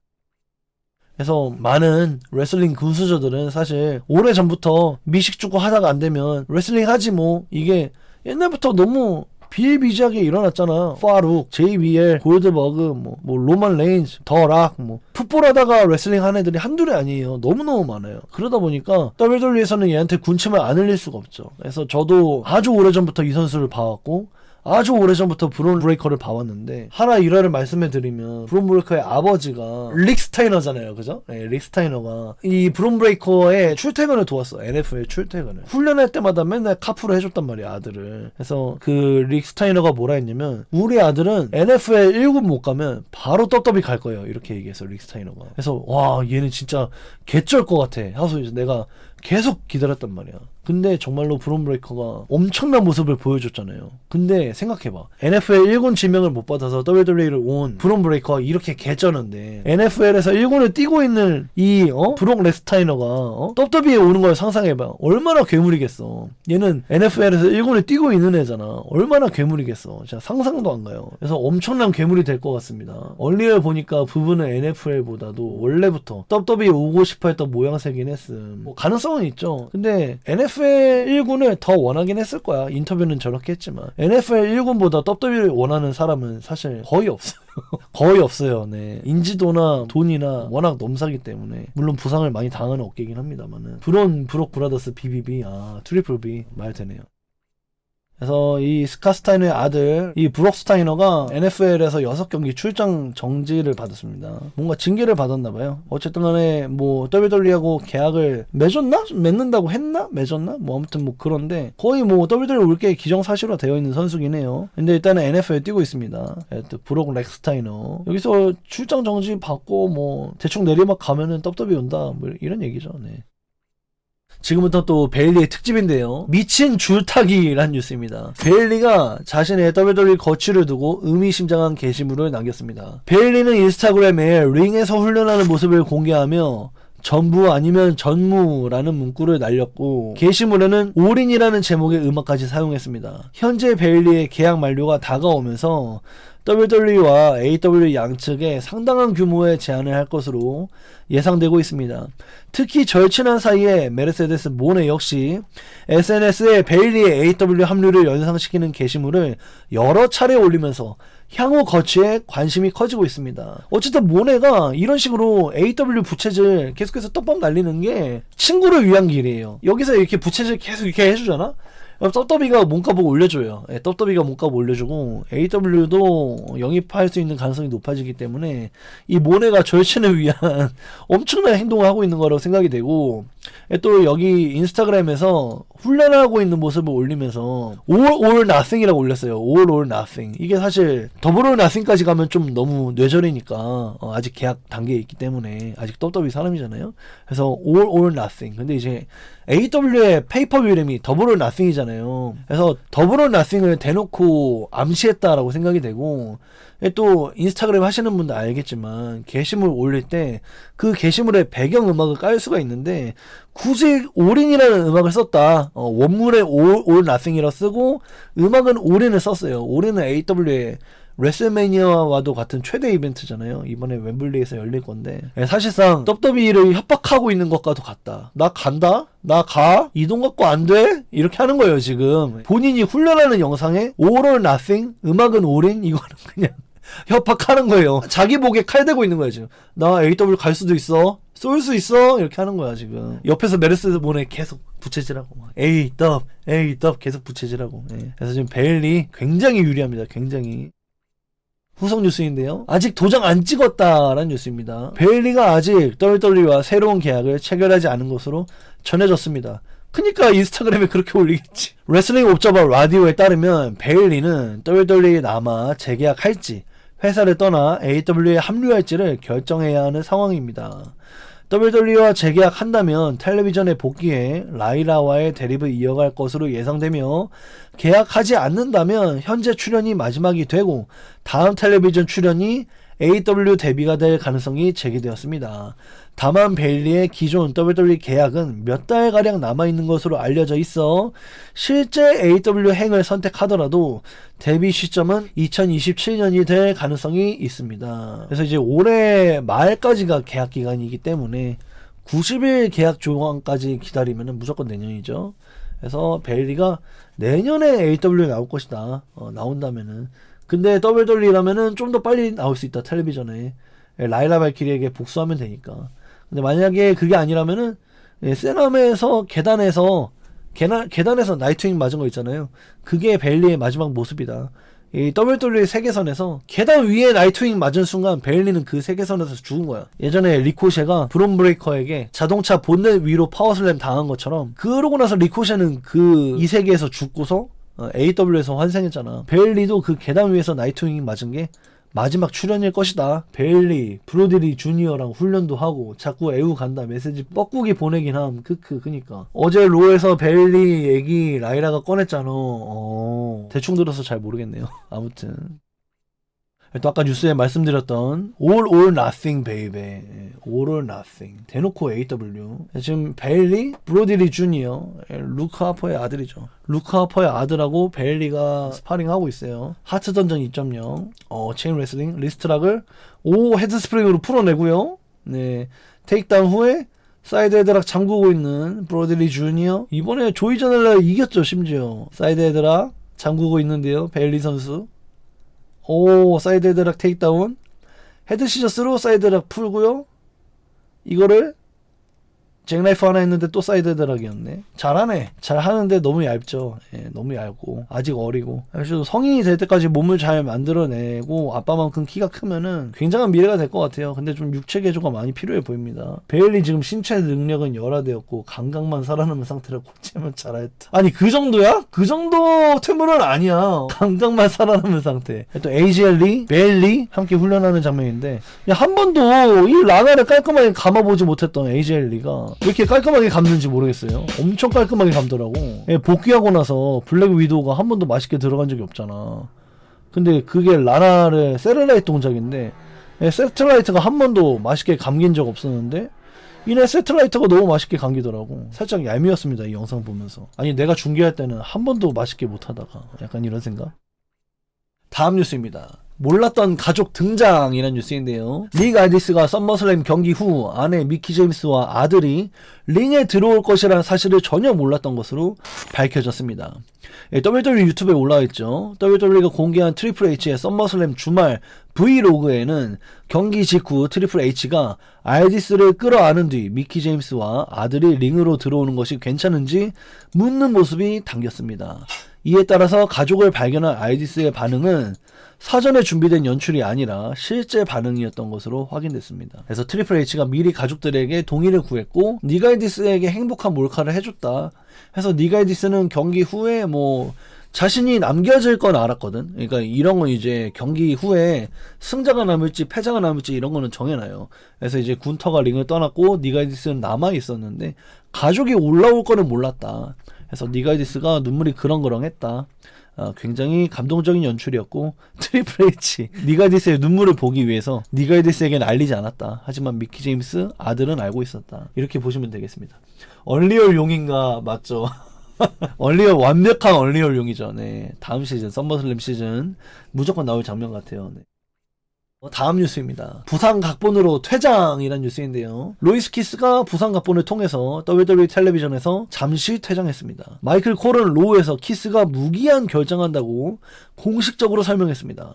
[SPEAKER 1] 그래서 많은 레슬링 군수저들은 사실 오래전부터 미식축구 하다가 안 되면 레슬링 하지 뭐. 이게 옛날부터 너무 비일비재하게 일어났잖아. 파룩, JBL, 골드버그, 뭐 로만 레인즈, 더락, 풋볼 하다가 레슬링 하는 애들이 한둘이 아니에요. 너무너무 많아요. 그러다 보니까 WWE에서는 얘한테 군침을 안 흘릴 수가 없죠. 그래서 저도 아주 오래전부터 이 선수를 봐왔고 아주 오래전부터 브론 브레이커를 봐왔는데 하나 일화를 말씀해드리면 브론 브레이커의 아버지가 릭 스타이너잖아요. 그죠? 네, 릭 스타이너가 이 브론 브레이커의 출퇴근을 도왔어. NFL 출퇴근을. 훈련할 때마다 맨날 카풀을 해줬단 말이야, 아들을. 그래서 그 릭 스타이너가 뭐라 했냐면 우리 아들은 NFL 1군 못 가면 바로 떡더비 갈 거예요. 이렇게 얘기했어, 릭 스타이너가. 그래서 와, 얘는 진짜 개쩔 것 같아. 하면서 이제 내가 계속 기다렸단 말이야. 근데 정말로 브론 브레이커가 엄청난 모습을 보여줬잖아요. 근데 생각해봐. NFL 1군 지명을 못 받아서 WWE를 온 브론 브레이커가 이렇게 개쩌는데 NFL에서 1군을 뛰고 있는 이 브록 렉스타이너가 WWE에 오는 걸 상상해봐. 얼마나 괴물이겠어. 얘는 NFL에서 1군을 뛰고 있는 애잖아. 얼마나 괴물이겠어. 진짜 상상도 안 가요. 그래서 엄청난 괴물이 될 것 같습니다. 얼리를 보니까 부부는 NFL보다도 원래부터 WWE 오고 싶어 했던 모양새긴 했음. 뭐 가능성은 있죠. 근데 NFL 1군을 더 원하긴 했을 거야. 인터뷰는 저렇게 했지만 NFL 1군보다 WWE를 원하는 사람은 사실 거의 없어요. 거의 없어요. 네. 인지도나 돈이나 워낙 넘사기 때문에 물론 부상을 많이 당하는 어깨이긴 합니다만은 브록 브라더스 BBB 트리플 B 말 되네요. 그래서 이 스카스타이너의 아들 이 브록 스타이너가 NFL에서 6경기 출장 정지를 받았습니다. 뭔가 징계를 받았나봐요. 어쨌든 간에 뭐 WWE하고 계약을 맺는다고 했나? 맺었나? 뭐 아무튼 뭐 그런데 거의 뭐 WWE 올 게 기정사실화 되어 있는 선수긴 해요. 근데 일단은 NFL에 뛰고 있습니다. 브록 렉스타이너 여기서 출장 정지 받고 뭐 대충 내리막 가면은 WWE 온다 뭐 이런 얘기죠. 네. 지금부터 또 베일리의 특집인데요. 미친 줄타기란 뉴스입니다. 베일리가 자신의 WWE 거취를 두고 의미심장한 게시물을 남겼습니다. 베일리는 인스타그램에 링에서 훈련하는 모습을 공개하며 전부 아니면 전무라는 문구를 날렸고 게시물에는 올인이라는 제목의 음악까지 사용했습니다. 현재 베일리의 계약 만료가 다가오면서 WWE와 AEW 양측에 상당한 규모의 제안을 할 것으로 예상되고 있습니다. 특히 절친한 사이에 메르세데스 모네 역시 SNS에 베일리의 AEW 합류를 연상시키는 게시물을 여러 차례 올리면서 향후 거취에 관심이 커지고 있습니다. 어쨌든 모네가 이런 식으로 AEW 부채질 계속해서 떡밥 날리는 게 친구를 위한 길이에요. 여기서 이렇게 부채질 계속 이렇게 해주잖아? 떡더비가 몸값을 올려줘요. 떡더비가 몸값을 올려주고 AEW도 영입할 수 있는 가능성이 높아지기 때문에 이 모네가 절친을 위한 엄청난 행동을 하고 있는 거라고 생각이 되고, 또 여기 인스타그램에서 훈련하고 있는 모습을 올리면서 All or Nothing이라고 올렸어요. All or Nothing. 이게 사실 더블 or Nothing까지 가면 좀 너무 뇌절이니까 아직 계약 단계에 있기 때문에 아직 떡더비 사람이잖아요. 그래서 All or Nothing. 근데 이제 AEW의 페이퍼뷰 이름이 더블 or Nothing이잖아요. 그래서 더블 or Nothing을 대놓고 암시했다라고 생각이 되고, 또 인스타그램 하시는 분들 알겠지만 게시물 올릴 때 그 게시물에 배경 음악을 깔 수가 있는데 굳이 올인이라는 음악을 썼다. 원문에 all nothing이라 쓰고 음악은 올인을 썼어요. 올인은 AEW의 레슬매니아와도 같은 최대 이벤트잖아요. 이번에 웸블리에서 열릴 건데 사실상 WWE를 협박하고 있는 것과도 같다. 나 간다? 나 가? 이동 갖고 안 돼? 이렇게 하는 거예요 지금. 본인이 훈련하는 영상에 all or nothing, 음악은 올인, 이거는 그냥 협박하는 거예요. 자기 목에 칼 대고 있는 거야 지금. 나 AEW 갈 수도 있어, 쏠 수 있어, 이렇게 하는 거야 지금. 옆에서 메르세데스 모네 계속 부채질하고 AEW 계속 부채질하고. 그래서 지금 베일리 굉장히 유리합니다. 굉장히. 후속 뉴스인데요. 아직 도장 안 찍었다라는 뉴스입니다. 베일리가 아직 WWE와 새로운 계약을 체결하지 않은 것으로 전해졌습니다. 그니까 인스타그램에 그렇게 올리겠지. 레슬링 옵저버 라디오에 따르면 베일리는 WWE에 남아 재계약할지 회사를 떠나 AEW에 합류할지를 결정해야 하는 상황입니다. WWE와 재계약한다면 텔레비전에 복귀해 라이라와의 대립을 이어갈 것으로 예상되며, 계약하지 않는다면 현재 출연이 마지막이 되고 다음 텔레비전 출연이 AEW 데뷔가 될 가능성이 제기되었습니다. 다만 베일리의 기존 WWE 계약은 몇 달가량 남아있는 것으로 알려져 있어 실제 AEW 행을 선택하더라도 데뷔 시점은 2027년이 될 가능성이 있습니다. 그래서 이제 올해 말까지가 계약 기간이기 때문에 90일 계약 조항까지 기다리면 무조건 내년이죠. 그래서 베일리가 내년에 AEW에 나올 것이다. 나온다면은. 근데 WWE라면은 좀 더 빨리 나올 수 있다. 텔레비전에 라이라 발키리에게 복수하면 되니까. 근데 만약에 그게 아니라면은 세남에서 계단에서 나이트윙 맞은 거 있잖아요. 그게 베일리의 마지막 모습이다. 이 WWE 세계선에서 계단 위에 나이트윙 맞은 순간 베일리는 그 세계선에서 죽은 거야. 예전에 리코셰가 브론 브레이커에게 자동차 본넷 위로 파워슬램 당한 것처럼, 그러고 나서 리코셰는 그 이 세계에서 죽고서 AW에서 환생했잖아. 베일리도 그 계단 위에서 나이트윙 맞은 게 마지막 출연일 것이다. 베일리, 브로디리 주니어랑 훈련도 하고 자꾸 애우 간다 메시지 뻐꾸기 보내긴 함. 그니까 어제 로에서 베일리 얘기 라이라가 꺼냈잖아. 대충 들어서 잘 모르겠네요. 아무튼 또 아까 뉴스에 말씀드렸던 All or Nothing baby, All or Nothing 대놓고 AW. 지금 베일리, 브로디리 주니어, 루크 하퍼의 아들이죠. 루크 하퍼의 아들하고 베일리가 스파링하고 있어요. 하트 던전 2.0 체인 레슬링 리스트락을 헤드 스프링으로 풀어내고요. 네, 테이크다운 후에 사이드 헤드락 잠그고 있는 브로디리 주니어. 이번에 조이 저넬라 이겼죠. 심지어 사이드 헤드락 잠그고 있는데요. 베일리 선수. 사이드 헤드락 테이크다운, 헤드 시저스로 사이드 헤드락 풀고요. 이거를 잭나이프 하나 했는데 또 사이드 헤드락이었네. 잘하네. 잘하는데 너무 얇죠. 너무 얇고 아직 어리고. 그래서 성인이 될 때까지 몸을 잘 만들어내고 아빠만큼 키가 크면은 굉장한 미래가 될 것 같아요. 근데 좀 육체 개조가 많이 필요해 보입니다. 베일리 지금 신체 능력은 열화되었고 감각만 살아남은 상태라 고치면 잘했다. 아니 그 정도야? 그 정도 템물은 아니야. 감각만 살아남은 상태. 또 AJL 베일리 함께 훈련하는 장면인데, 한 번도 이 라나를 깔끔하게 감아보지 못했던 AJL리가 왜 이렇게 깔끔하게 감는지 모르겠어요. 엄청 깔끔하게 감더라고. 복귀하고 나서 블랙 위도우가 한 번도 맛있게 들어간 적이 없잖아. 근데 그게 라나의 세틀라이트 동작인데, 세틀라이트가 한 번도 맛있게 감긴 적 없었는데 이내 세틀라이트가 너무 맛있게 감기더라고. 살짝 얄미웠습니다 이 영상 보면서. 아니 내가 중계할 때는 한 번도 맛있게 못하다가, 약간 이런 생각. 다음 뉴스입니다. 몰랐던 가족 등장이라는 뉴스인데요. 닉 알디스가 썸머슬램 경기 후 아내 미키 제임스와 아들이 링에 들어올 것이라는 사실을 전혀 몰랐던 것으로 밝혀졌습니다. WWE 유튜브에 올라와 있죠. WWE가 공개한 트리플 H의 썸머슬램 주말 브이로그에는 경기 직후 트리플 H가 알디스를 끌어안은 뒤 미키 제임스와 아들이 링으로 들어오는 것이 괜찮은지 묻는 모습이 담겼습니다. 이에 따라서 가족을 발견한 알디스의 반응은 사전에 준비된 연출이 아니라 실제 반응이었던 것으로 확인됐습니다. 그래서 트리플 H가 미리 가족들에게 동의를 구했고 닉 알디스에게 행복한 몰카를 해줬다. 해서 닉 알디스는 경기 후에 자신이 남겨질 건 알았거든. 그러니까 이런 건 이제 경기 후에 승자가 남을지 패자가 남을지 이런 거는 정해놔요. 그래서 이제 군터가 링을 떠났고 닉 알디스는 남아 있었는데 가족이 올라올 거는 몰랐다. 그래서 닉 알디스가 눈물이 그렁그렁했다. 굉장히 감동적인 연출이었고 트리플 H 닉 알디스의 눈물을 보기 위해서 닉 알디스에게는 알리지 않았다. 하지만 미키 제임스 아들은 알고 있었다. 이렇게 보시면 되겠습니다. 얼리얼 용인가 맞죠? 완벽한 얼리얼 용이죠. 네. 다음 시즌 썸머슬램 시즌 무조건 나올 장면 같아요. 네. 다음 뉴스입니다. 부상 각본으로 퇴장이란 뉴스인데요. 로이스 키스가 부상 각본을 통해서 WWE 텔레비전에서 잠시 퇴장했습니다. 마이클 콜은 로우에서 키스가 무기한 결정한다고 공식적으로 설명했습니다.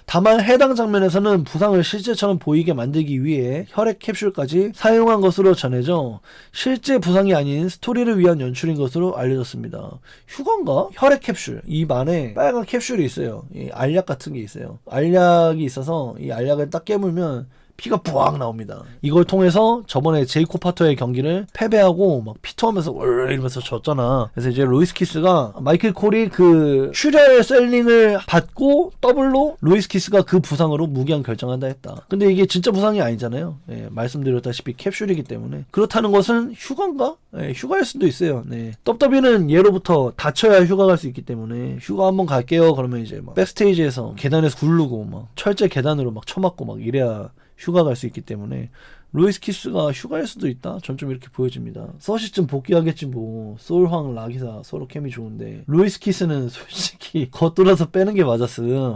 [SPEAKER 1] 다만 해당 장면에서는 부상을 실제처럼 보이게 만들기 위해 혈액 캡슐까지 사용한 것으로 전해져 실제 부상이 아닌 스토리를 위한 연출인 것으로 알려졌습니다. 휴가인가? 혈액 캡슐. 입 안에 빨간 캡슐이 있어요. 이 알약 같은 게 있어요. 알약이 있어서 이 알약을 딱 깨물면 피가 부악 나옵니다. 이걸 통해서 저번에 제이콥 파터의 경기를 패배하고 막 피토하면서 이러면서 졌잖아. 그래서 이제 로이스 키스가 마이클 콜이 그 출혈 셀링을 받고 더블로 로이스 키스가 그 부상으로 무기한 결정한다 했다. 근데 이게 진짜 부상이 아니잖아요. 예, 말씀드렸다시피 캡슐이기 때문에. 그렇다는 것은 휴가인가? 예, 휴가일 수도 있어요. 네. WWE는 예로부터 다쳐야 휴가 갈 수 있기 때문에 휴가 한번 갈게요. 그러면 이제 막 백스테이지에서 계단에서 굴르고 막 철제 계단으로 막 쳐맞고 막 이래야 휴가 갈 수 있기 때문에 로이스 키스가 휴가일 수도 있다? 전 좀 이렇게 보여집니다. 서시쯤 복귀하겠지 뭐. 솔황 라기사 서로 케미 좋은데 로이스 키스는 솔직히 겉돌아서 빼는 게 맞았음.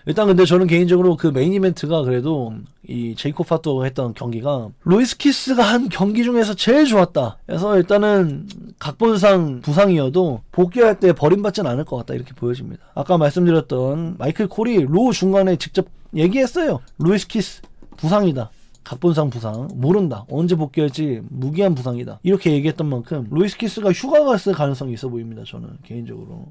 [SPEAKER 1] 일단 근데 저는 개인적으로 그 메인 이벤트가 그래도 이 제이콥 파토 했던 경기가 로이스 키스가 한 경기 중에서 제일 좋았다. 그래서 일단은 각본상 부상이어도 복귀할 때 버림받진 않을 것 같다 이렇게 보여집니다. 아까 말씀드렸던 마이클 콜이 로우 중간에 직접 얘기했어요. 로이스 키스 부상이다. 각본상 부상 모른다. 언제 복귀할지 무기한 부상이다. 이렇게 얘기했던 만큼 로이스 키스가 휴가 갔을 가능성이 있어 보입니다. 저는 개인적으로.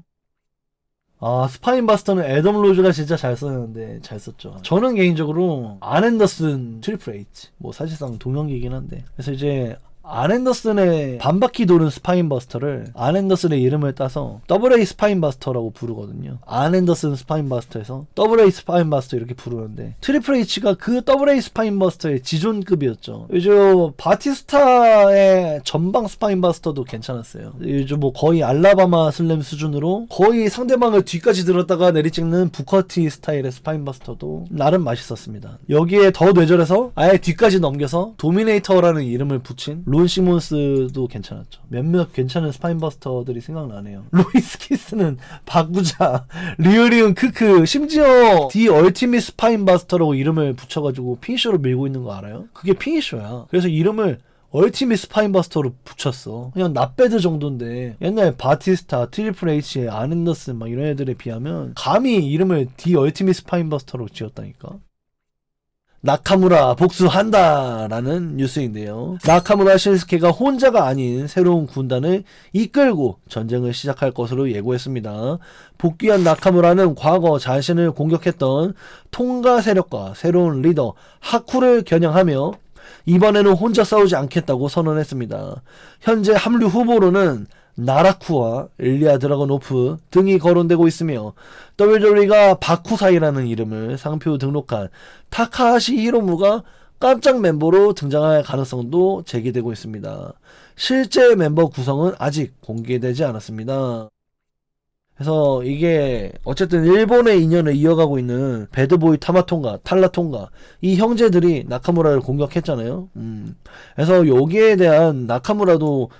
[SPEAKER 1] 스파인 바스터는 애덤 로즈가 진짜 잘 썼는데 잘 썼죠. 저는 개인적으로 안 앤더슨 트리플 H 사실상 동명기이긴 한데 그래서 이제 안 앤더슨의 반바퀴 도는 스파인 바스터를 안 앤더슨의 이름을 따서 AA 스파인 바스터라고 부르거든요. 안 앤더슨 스파인 바스터에서 AA 스파인 바스터 이렇게 부르는데 트리플 H가 그 AA 스파인 바스터의 지존급이었죠. 요즘 바티스타의 전방 스파인 바스터도 괜찮았어요. 요즘 거의 알라바마 슬램 수준으로 거의 상대방을 뒤까지 들었다가 내리찍는 부커티 스타일의 스파인 바스터도 나름 맛있었습니다. 여기에 더 뇌절해서 아예 뒤까지 넘겨서 도미네이터라는 이름을 붙인 론 시몬스도 괜찮았죠. 몇몇 괜찮은 스파인버스터들이 생각나네요. 로이스 키스는 바꾸자. 리얼리은 크크. 심지어 디 얼티밋 스파인버스터라고 이름을 붙여가지고 피니셔로 밀고 있는 거 알아요? 그게 피니셔야. 그래서 이름을 얼티밋 스파인버스터로 붙였어. 그냥 낫배드 정도인데 옛날 바티스타, 트리플 H, 안 앤더슨 막 이런 애들에 비하면 감히 이름을 디 얼티밋 스파인버스터로 지었다니까. 나카무라 복수한다라는 뉴스인데요. 나카무라 신스케가 혼자가 아닌 새로운 군단을 이끌고 전쟁을 시작할 것으로 예고했습니다. 복귀한 나카무라는 과거 자신을 공격했던 통가 세력과 새로운 리더 하쿠를 겨냥하며 이번에는 혼자 싸우지 않겠다고 선언했습니다. 현재 합류 후보로는 나라쿠와 일리아 드라고노프 등이 거론되고 있으며 WWE가 바쿠사이라는 이름을 상표 등록한 타카하시 히로무가 깜짝 멤버로 등장할 가능성도 제기되고 있습니다. 실제 멤버 구성은 아직 공개되지 않았습니다. 그래서 이게 어쨌든 일본의 인연을 이어가고 있는 배드보이 타마통가, 탈라통가 이 형제들이 나카무라를 공격했잖아요. 그래서 여기에 대한 나카무라도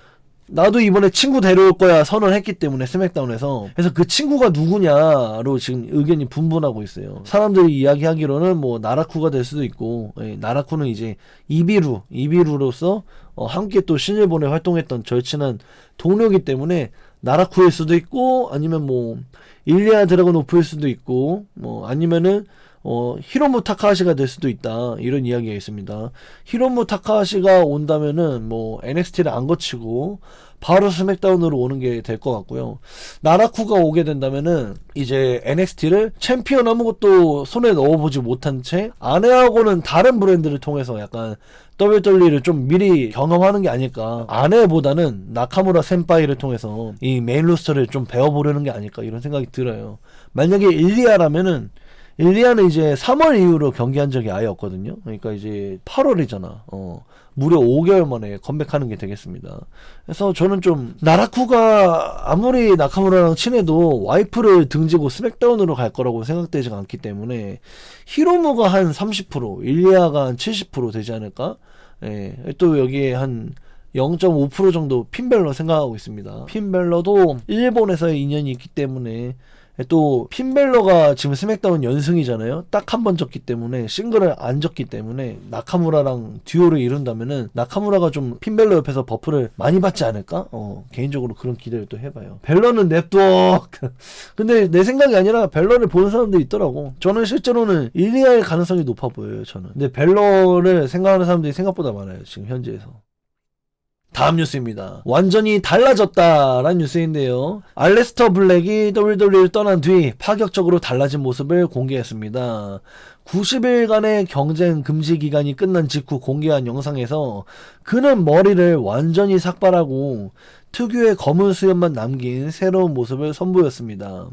[SPEAKER 1] 나도 이번에 친구 데려올 거야 선언했기 때문에 스맥다운에서. 그래서 그 친구가 누구냐로 지금 의견이 분분하고 있어요. 사람들이 이야기하기로는 뭐 나라쿠가 될 수도 있고, 나라쿠는 이제 이비루로서 함께 또 신일본에 활동했던 절친한 동료이기 때문에 나라쿠일 수도 있고, 아니면 뭐 일리아 드래곤오프일 수도 있고, 뭐 아니면은 히로무 타카하시가 될 수도 있다, 이런 이야기가 있습니다. 히로무 타카하시가 온다면은 뭐 NXT를 안 거치고 바로 스맥다운으로 오는 게 될 것 같고요. 나라쿠가 오게 된다면은 이제 NXT를 챔피언 아무것도 손에 넣어보지 못한 채 아내하고는 다른 브랜드를 통해서 약간 WWE를 좀 미리 경험하는 게 아닐까. 아내보다는 나카무라 센파이를 통해서 이 메인 로스터를 좀 배워보려는 게 아닐까, 이런 생각이 들어요. 만약에 일리아라면은, 일리아는 이제 3월 이후로 경기한 적이 아예 없거든요. 그러니까 이제 8월이잖아. 무려 5개월 만에 컴백하는 게 되겠습니다. 그래서 저는 좀 나라쿠가 아무리 나카무라랑 친해도 와이프를 등지고 스맥다운으로 갈 거라고 생각되지가 않기 때문에 히로무가 한 30%, 일리아가 한 70% 되지 않을까? 예, 또 여기에 한 0.5% 정도 핀벨러 생각하고 있습니다. 핀벨러도 일본에서의 인연이 있기 때문에, 또 핀벨러가 지금 스맥다운 연승이잖아요. 딱 한 번 졌기 때문에, 싱글을 안 졌기 때문에 나카무라랑 듀오를 이룬다면은 나카무라가 좀 핀벨러 옆에서 버프를 많이 받지 않을까? 개인적으로 그런 기대를 또 해봐요. 벨러는 냅둬. 근데 내 생각이 아니라 벨러를 보는 사람들이 있더라고. 저는 실제로는 일리아의 가능성이 높아 보여요, 저는. 근데 벨러를 생각하는 사람들이 생각보다 많아요, 지금 현지에서. 다음 뉴스입니다. 완전히 달라졌다라는 뉴스인데요. 알레스터 블랙이 WWE를 떠난 뒤 파격적으로 달라진 모습을 공개했습니다. 90일간의 경쟁 금지 기간이 끝난 직후 공개한 영상에서 그는 머리를 완전히 삭발하고 특유의 검은 수염만 남긴 새로운 모습을 선보였습니다.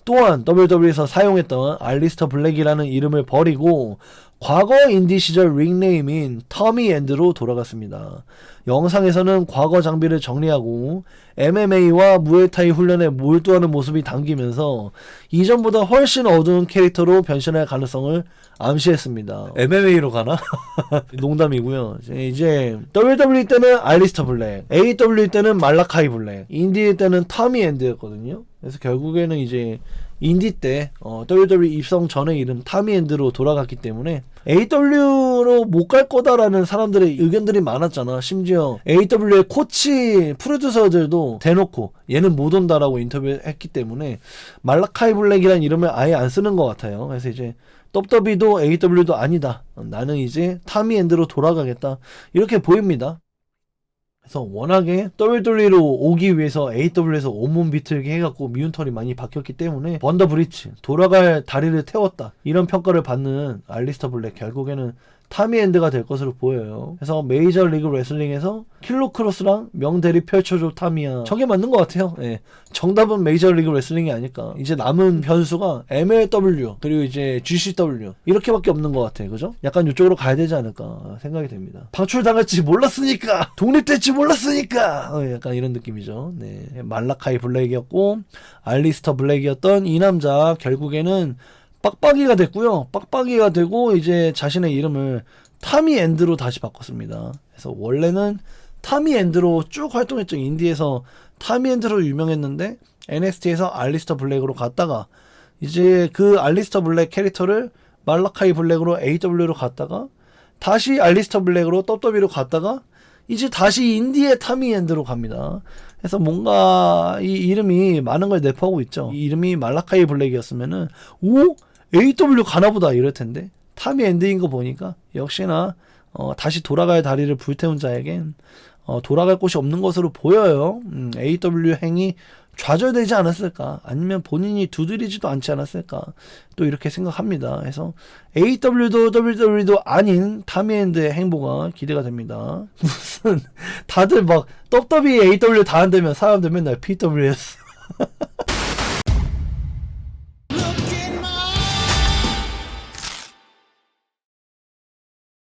[SPEAKER 1] 또한 WWE에서 사용했던 알리스터 블랙이라는 이름을 버리고 과거 인디 시절 닉네임인 터미 앤드로 돌아갔습니다. 영상에서는 과거 장비를 정리하고 MMA와 무에타이 훈련에 몰두하는 모습이 담기면서 이전보다 훨씬 어두운 캐릭터로 변신할 가능성을 암시했습니다. MMA로 가나? 농담이고요. 이제 WWE 때는 알리스터 블랙, AEW 때는 말라카이 블랙, 인디 때는 터미 앤드였거든요. 그래서 결국에는 이제 인디 때 WWE 입성 전의 이름 타미 앤드로 돌아갔기 때문에 AEW로 못 갈 거다라는 사람들의 의견들이 많았잖아. 심지어 AEW의 코치 프로듀서들도 대놓고 얘는 못 온다라고 인터뷰했기 때문에 말라카이 블랙이라는 이름을 아예 안 쓰는 것 같아요. 그래서 이제 WWE도 AEW도 아니다, 나는 이제 타미 앤드로 돌아가겠다, 이렇게 보입니다. 그래서 워낙에 WWE로 오기 위해서 AEW에서 온몸 비틀게 해갖고 미운 털이 많이 박혔기 때문에 번더 브리치, 돌아갈 다리를 태웠다, 이런 평가를 받는 알리스터 블랙, 결국에는 타미 앤드가 될 것으로 보여요. 그래서 메이저 리그 레슬링에서 킬로 크로스랑 명대리 펼쳐줘 타미야, 저게 맞는 것 같아요. 예. 정답은 메이저 리그 레슬링이 아닐까. 이제 남은 변수가 MLW 그리고 이제 GCW 이렇게밖에 없는 것 같아. 그죠? 약간 이쪽으로 가야 되지 않을까 생각이 됩니다. 방출당할지 몰랐으니까, 독립될지 몰랐으니까, 약간 이런 느낌이죠. 네. 말라카이 블랙이었고 알리스터 블랙이었던 이 남자 결국에는 빡빡이가 됐고요. 빡빡이가 되고 이제 자신의 이름을 타미 앤드로 다시 바꿨습니다. 그래서 원래는 타미 앤드로 쭉 활동했죠. 인디에서 타미 앤드로 유명했는데 NXT에서 알리스터 블랙으로 갔다가 이제 그 알리스터 블랙 캐릭터를 말라카이 블랙으로 AEW로 갔다가 다시 알리스터 블랙으로 WWE로 갔다가 이제 다시 인디의 타미 앤드로 갑니다. 그래서 뭔가 이 이름이 많은 걸 내포하고 있죠. 이 이름이 말라카이 블랙이었으면은 오? AEW 가나보다 이럴 텐데 타미 앤드인 거 보니까 역시나 다시 돌아갈 다리를 불태운 자에겐 돌아갈 곳이 없는 것으로 보여요. AEW 행이 좌절되지 않았을까, 아니면 본인이 두드리지도 않지 않았을까, 또 이렇게 생각합니다. 그래서 AEW도 WWE도 아닌 타미 앤드의 행보가 기대가 됩니다. 무슨 다들 막 WWE AEW 다 한다면 사람들 맨날 PWS